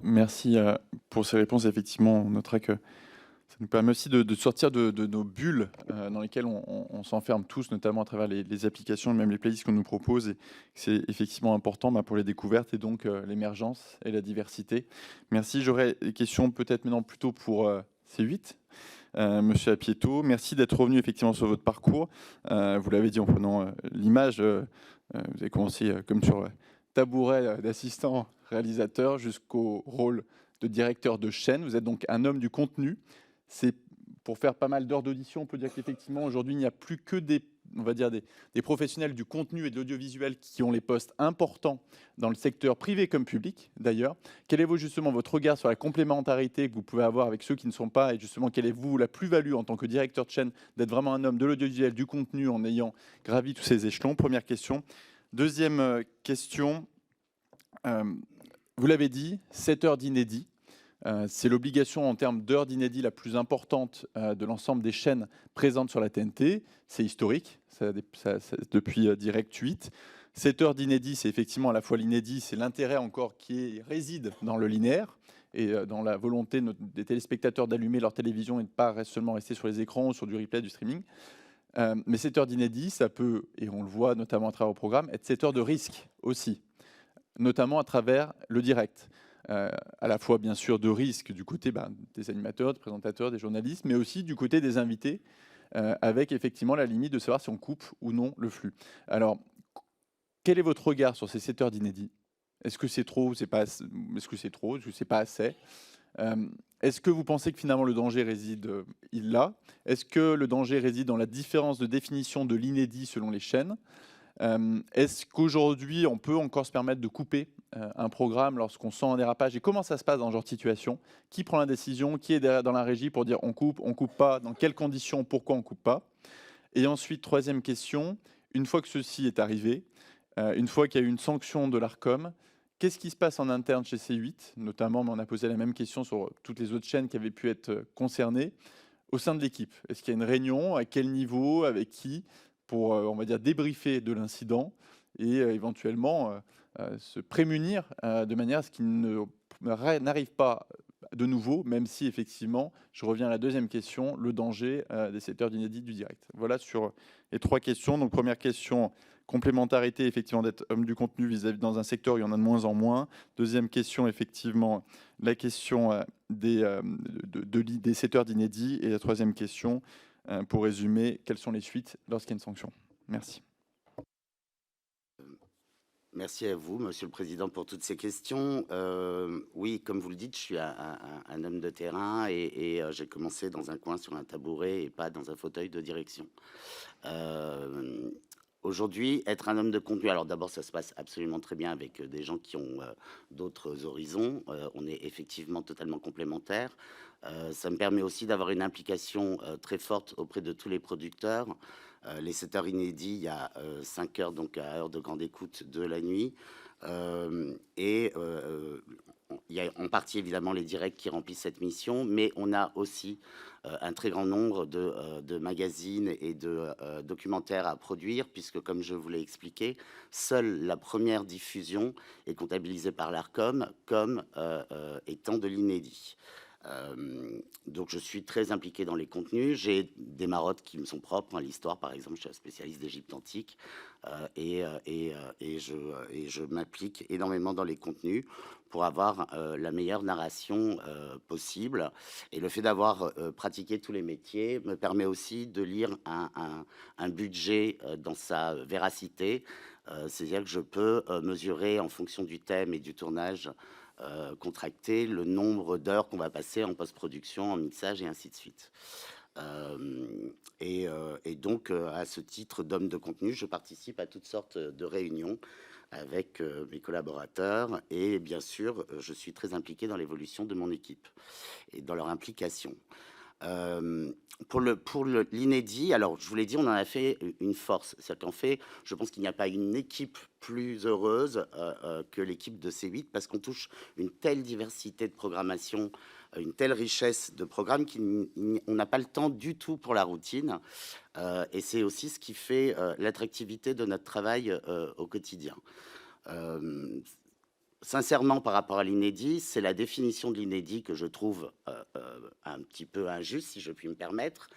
Merci pour ces réponses. Effectivement, on notera que ça nous permet aussi de sortir de nos bulles dans lesquelles on s'enferme tous, notamment à travers les applications et même les playlists qu'on nous propose. Et c'est effectivement important pour les découvertes et donc l'émergence et la diversité. Merci. J'aurais des questions peut-être maintenant plutôt pour C8. Monsieur Apieto, merci d'être revenu effectivement sur votre parcours. Vous l'avez dit en prenant l'image, vous avez commencé comme sur tabouret d'assistant réalisateur jusqu'au rôle de directeur de chaîne. Vous êtes donc un homme du contenu. C'est pour faire pas mal d'heures d'audition, on peut dire qu'effectivement aujourd'hui il n'y a plus que on va dire des professionnels du contenu et de l'audiovisuel qui ont les postes importants dans le secteur privé comme public d'ailleurs. Quel est justement votre regard sur la complémentarité que vous pouvez avoir avec ceux qui ne sont pas, et justement quelle est vous la plus-value en tant que directeur de chaîne d'être vraiment un homme de l'audiovisuel, du contenu en ayant gravi tous ces échelons? Première question. Deuxième question, vous l'avez dit, 7 heures d'inédit. C'est l'obligation en termes d'heures d'inédit la plus importante de l'ensemble des chaînes présentes sur la TNT. C'est historique, depuis Direct 8. 7 heures d'inédit, c'est effectivement à la fois l'inédit, c'est l'intérêt encore qui réside dans le linéaire et dans la volonté des téléspectateurs d'allumer leur télévision et de ne pas seulement rester sur les écrans ou sur du replay, du streaming. Mais 7 heures d'inédit, ça peut, et on le voit notamment à travers le programme, être 7 heures de risque aussi, notamment à travers le direct. À la fois, bien sûr, de risque du côté des animateurs, des présentateurs, des journalistes, mais aussi du côté des invités, avec effectivement la limite de savoir si on coupe ou non le flux. Alors, quel est votre regard sur ces 7 heures d'inédit? Est-ce que c'est trop? Est-ce que c'est trop? Est-ce que c'est pas assez? Est-ce que vous pensez que finalement le danger réside là? Est-ce que le danger réside dans la différence de définition de l'inédit selon les chaînes? Est-ce qu'aujourd'hui, on peut encore se permettre de couper un programme lorsqu'on sent un dérapage? Et comment ça se passe dans ce genre de situation? Qui prend la décision? Qui est dans la régie pour dire on coupe pas? Dans quelles conditions? Pourquoi on coupe pas? Et ensuite, troisième question, une fois que ceci est arrivé, une fois qu'il y a eu une sanction de l'Arcom, qu'est-ce qui se passe en interne chez C8? Notamment, mais on a posé la même question sur toutes les autres chaînes qui avaient pu être concernées, au sein de l'équipe. Est-ce qu'il y a une réunion? À quel niveau? Avec qui? Pour, on va dire, débriefer de l'incident et éventuellement se prémunir de manière à ce qu'il n'arrive pas de nouveau, même si effectivement, je reviens à la deuxième question, le danger des 7 heures d'inédit du direct. Voilà sur les trois questions. Donc première question, complémentarité effectivement d'être homme du contenu vis-à-vis dans un secteur où il y en a de moins en moins. Deuxième question, effectivement, la question des 7 heures d'inédit. Et la troisième question, pour résumer, quelles sont les suites lorsqu'il y a une sanction? Merci. Merci à vous, Monsieur le Président, pour toutes ces questions. Oui, comme vous le dites, je suis un homme de terrain et j'ai commencé dans un coin sur un tabouret et pas dans un fauteuil de direction. Aujourd'hui, être un homme de contenu, alors d'abord, ça se passe absolument très bien avec des gens qui ont d'autres horizons. On est effectivement totalement complémentaires. Ça me permet aussi d'avoir une implication très forte auprès de tous les producteurs. Les 7 heures inédits, il y a 5 heures, donc à heure de grande écoute de la nuit. Il y a en partie évidemment les directs qui remplissent cette mission, mais on a aussi un très grand nombre de magazines et de documentaires à produire, puisque comme je vous l'ai expliqué, seule la première diffusion est comptabilisée par l'Arcom comme étant de l'inédit. Donc je suis très impliqué dans les contenus. J'ai des marottes qui me sont propres, l'histoire par exemple, je suis un spécialiste d'Égypte antique et je m'implique énormément dans les contenus pour avoir la meilleure narration possible. Et le fait d'avoir pratiqué tous les métiers me permet aussi de lire un budget dans sa véracité. C'est-à-dire que je peux mesurer en fonction du thème et du tournage contracter le nombre d'heures qu'on va passer en post-production, en mixage et ainsi de suite. Donc, à ce titre d'homme de contenu, je participe à toutes sortes de réunions avec mes collaborateurs et bien sûr, je suis très impliqué dans l'évolution de mon équipe et dans leur implication. Pour l'inédit, alors je vous l'ai dit, on en a fait une force. C'est-à-dire qu'en fait, je pense qu'il n'y a pas une équipe plus heureuse que l'équipe de C8 parce qu'on touche une telle diversité de programmation, une telle richesse de programmes qu'on n'a pas le temps du tout pour la routine. Et c'est aussi ce qui fait l'attractivité de notre travail au quotidien. Sincèrement, par rapport à l'inédit, c'est la définition de l'inédit que je trouve un petit peu injuste, si je puis me permettre,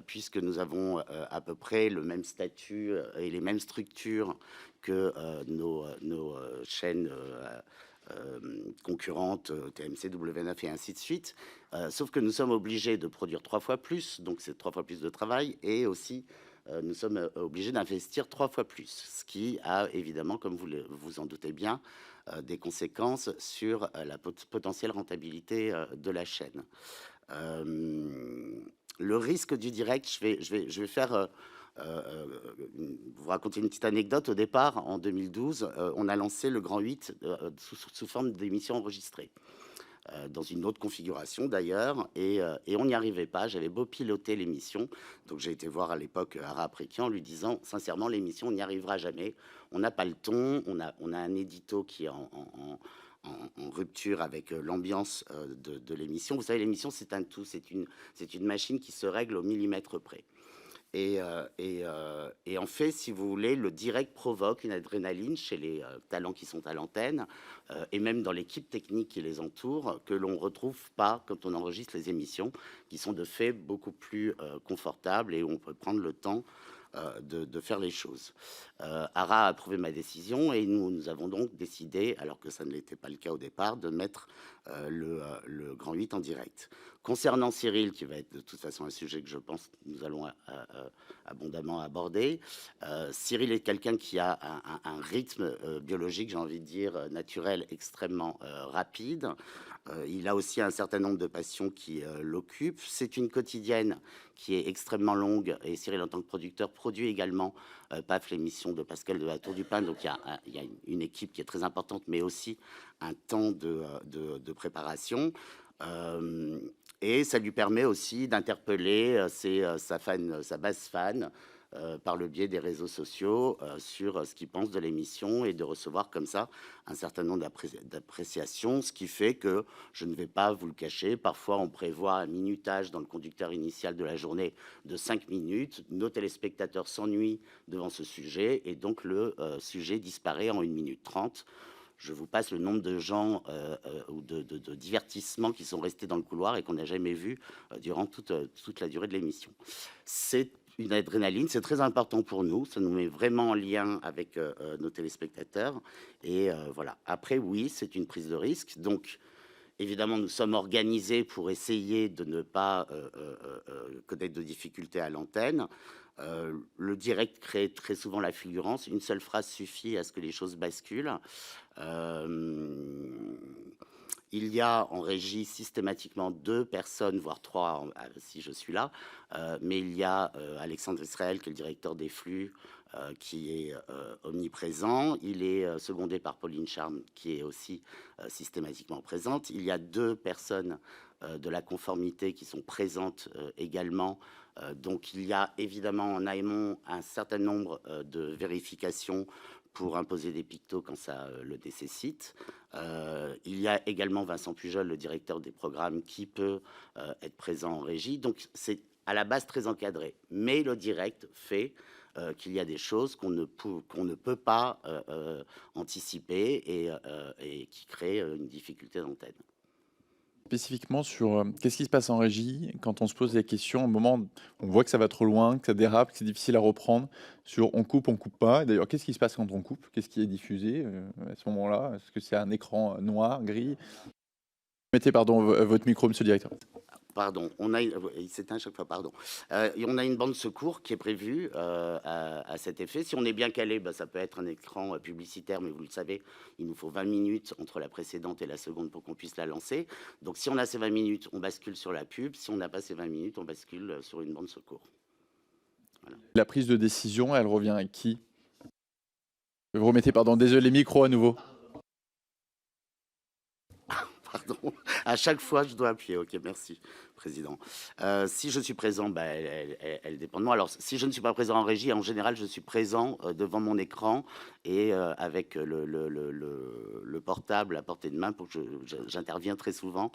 puisque nous avons à peu près le même statut et les mêmes structures que nos chaînes concurrentes, TMC, W9 et ainsi de suite, sauf que nous sommes obligés de produire 3 fois plus, donc c'est 3 fois plus de travail, et aussi nous sommes obligés d'investir 3 fois plus, ce qui a évidemment, comme vous en doutez bien, des conséquences sur la potentielle rentabilité de la chaîne. Le risque du direct, je vais faire vous raconter une petite anecdote. Au départ, en 2012, on a lancé le Grand 8 sous forme d'émission enregistrée. Dans une autre configuration d'ailleurs, et on n'y arrivait pas. J'avais beau piloter l'émission, donc j'ai été voir à l'époque Ara Aprikian en lui disant sincèrement l'émission on n'y arrivera jamais, on n'a pas le ton, on a un édito qui est en rupture avec l'ambiance de l'émission. Vous savez, l'émission c'est un tout, c'est une machine qui se règle au millimètre près. Et en fait, si vous voulez, le direct provoque une adrénaline chez les talents qui sont à l'antenne et même dans l'équipe technique qui les entoure, que l'on ne retrouve pas quand on enregistre les émissions, qui sont de fait beaucoup plus confortables et où on peut prendre le temps de faire les choses. Ara a approuvé ma décision et nous avons donc décidé, alors que ça ne l'était pas le cas au départ, de mettre le Grand 8 en direct. Concernant Cyril, qui va être de toute façon un sujet que je pense que nous allons abondamment aborder, Cyril est quelqu'un qui a un rythme biologique, j'ai envie de dire, naturel extrêmement rapide. Il a aussi un certain nombre de passions qui l'occupent. C'est une quotidienne qui est extrêmement longue et Cyril, en tant que producteur, produit également PAF, l'émission de Pascal de la Tour du Pin. Donc il y a une équipe qui est très importante, mais aussi un temps de préparation. Et ça lui permet aussi d'interpeller sa base fan par le biais des réseaux sociaux sur ce qu'ils pensent de l'émission et de recevoir comme ça un certain nombre d'appréciations, ce qui fait que, je ne vais pas vous le cacher, parfois on prévoit un minutage dans le conducteur initial de la journée de 5 minutes, nos téléspectateurs s'ennuient devant ce sujet et donc le sujet disparaît en 1 minute 30. Je vous passe le nombre de gens ou de divertissements qui sont restés dans le couloir et qu'on n'a jamais vu durant toute la durée de l'émission. C'est une adrénaline, c'est très important pour nous, ça nous met vraiment en lien avec nos téléspectateurs. Et voilà. Après, oui, c'est une prise de risque. Donc, évidemment, nous sommes organisés pour essayer de ne pas connaître de difficultés à l'antenne. Le direct crée très souvent la fulgurance. Une seule phrase suffit à ce que les choses basculent. Il y a en régie systématiquement 2 personnes, voire 3 si je suis là, mais il y a Alexandre Israël, qui est le directeur des flux, qui est omniprésent. Il est secondé par Pauline Charme, qui est aussi systématiquement présente. Il y a 2 personnes de la conformité qui sont présentes également. Donc il y a évidemment en amont un certain nombre de vérifications pour imposer des pictos quand ça le nécessite. Il y a également Vincent Pujol, le directeur des programmes, qui peut être présent en régie. Donc c'est à la base très encadré. Mais le direct fait qu'il y a des choses qu'on ne peut pas anticiper et qui créent une difficulté d'antenne. Spécifiquement sur qu'est-ce qui se passe en régie quand on se pose des questions au moment où on voit que ça va trop loin, que ça dérape, que c'est difficile à reprendre, sur on coupe pas. Et d'ailleurs, qu'est-ce qui se passe quand on coupe? Qu'est-ce qui est diffusé à ce moment-là? Est-ce que c'est un écran noir, gris? Mettez pardon votre micro, monsieur le directeur. Pardon, il s'éteint à chaque fois, pardon. On a une bande secours qui est prévue à cet effet. Si on est bien calé, ça peut être un écran publicitaire, mais vous le savez, il nous faut 20 minutes entre la précédente et la seconde pour qu'on puisse la lancer. Donc si on a ces 20 minutes, on bascule sur la pub. Si on n'a pas ces 20 minutes, on bascule sur une bande secours. Voilà. La prise de décision, elle revient à qui? Vous remettez, pardon, désolé, micro à nouveau. Pardon. À chaque fois, je dois appuyer. OK, merci, président. Si je suis présent, bah, elle dépend de moi. Alors, si je ne suis pas présent en régie, en général, je suis présent devant mon écran et avec le portable à portée de main pour que j'interviens très souvent,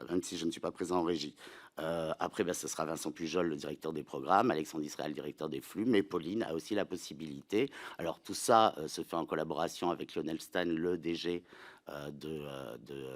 même si je ne suis pas présent en régie. Après, bah, ce sera Vincent Pujol, le directeur des programmes, Alexandre Israël, le directeur des flux, mais Pauline a aussi la possibilité. Alors, tout ça se fait en collaboration avec Lionel Stan, le DG de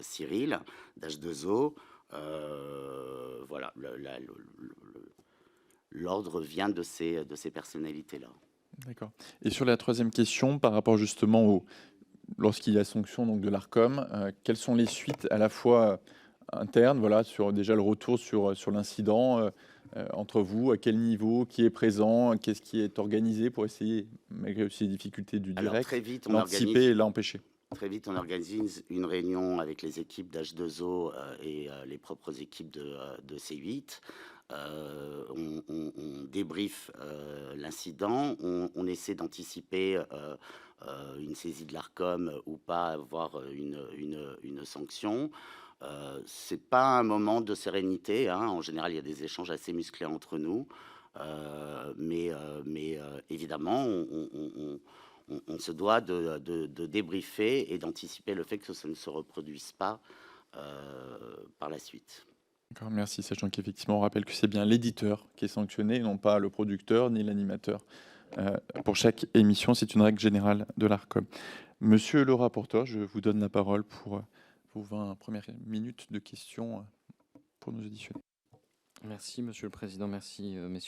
Cyril, d'H2O. Voilà, l'ordre vient de ces personnalités-là. D'accord. Et sur la troisième question, par rapport justement au lorsqu'il y a sanction donc de l'Arcom, quelles sont les suites à la fois internes, voilà, sur déjà le retour sur l'incident, entre vous, à quel niveau, qui est présent, qu'est-ce qui est organisé pour essayer, malgré aussi les difficultés du Alors, direct, très vite, on l'anticiper et l'empêcher? Très vite, on organise une réunion avec les équipes d'H2O et les propres équipes de C8. On débriefe l'incident, on essaie d'anticiper une saisie de l'Arcom ou pas, voire une sanction. C'est pas un moment de sérénité, hein. En général, il y a des échanges assez musclés entre nous. Évidemment, on se doit de débriefer et d'anticiper le fait que ça ne se reproduise pas par la suite. D'accord, merci, sachant qu'effectivement, on rappelle que c'est bien l'éditeur qui est sanctionné, non pas le producteur ni l'animateur. Pour chaque émission, c'est une règle générale de l'Arcom. Monsieur le rapporteur, je vous donne la parole pour vos 20 premières minutes de questions pour nos auditionnaires. Merci Monsieur le Président, merci messieurs.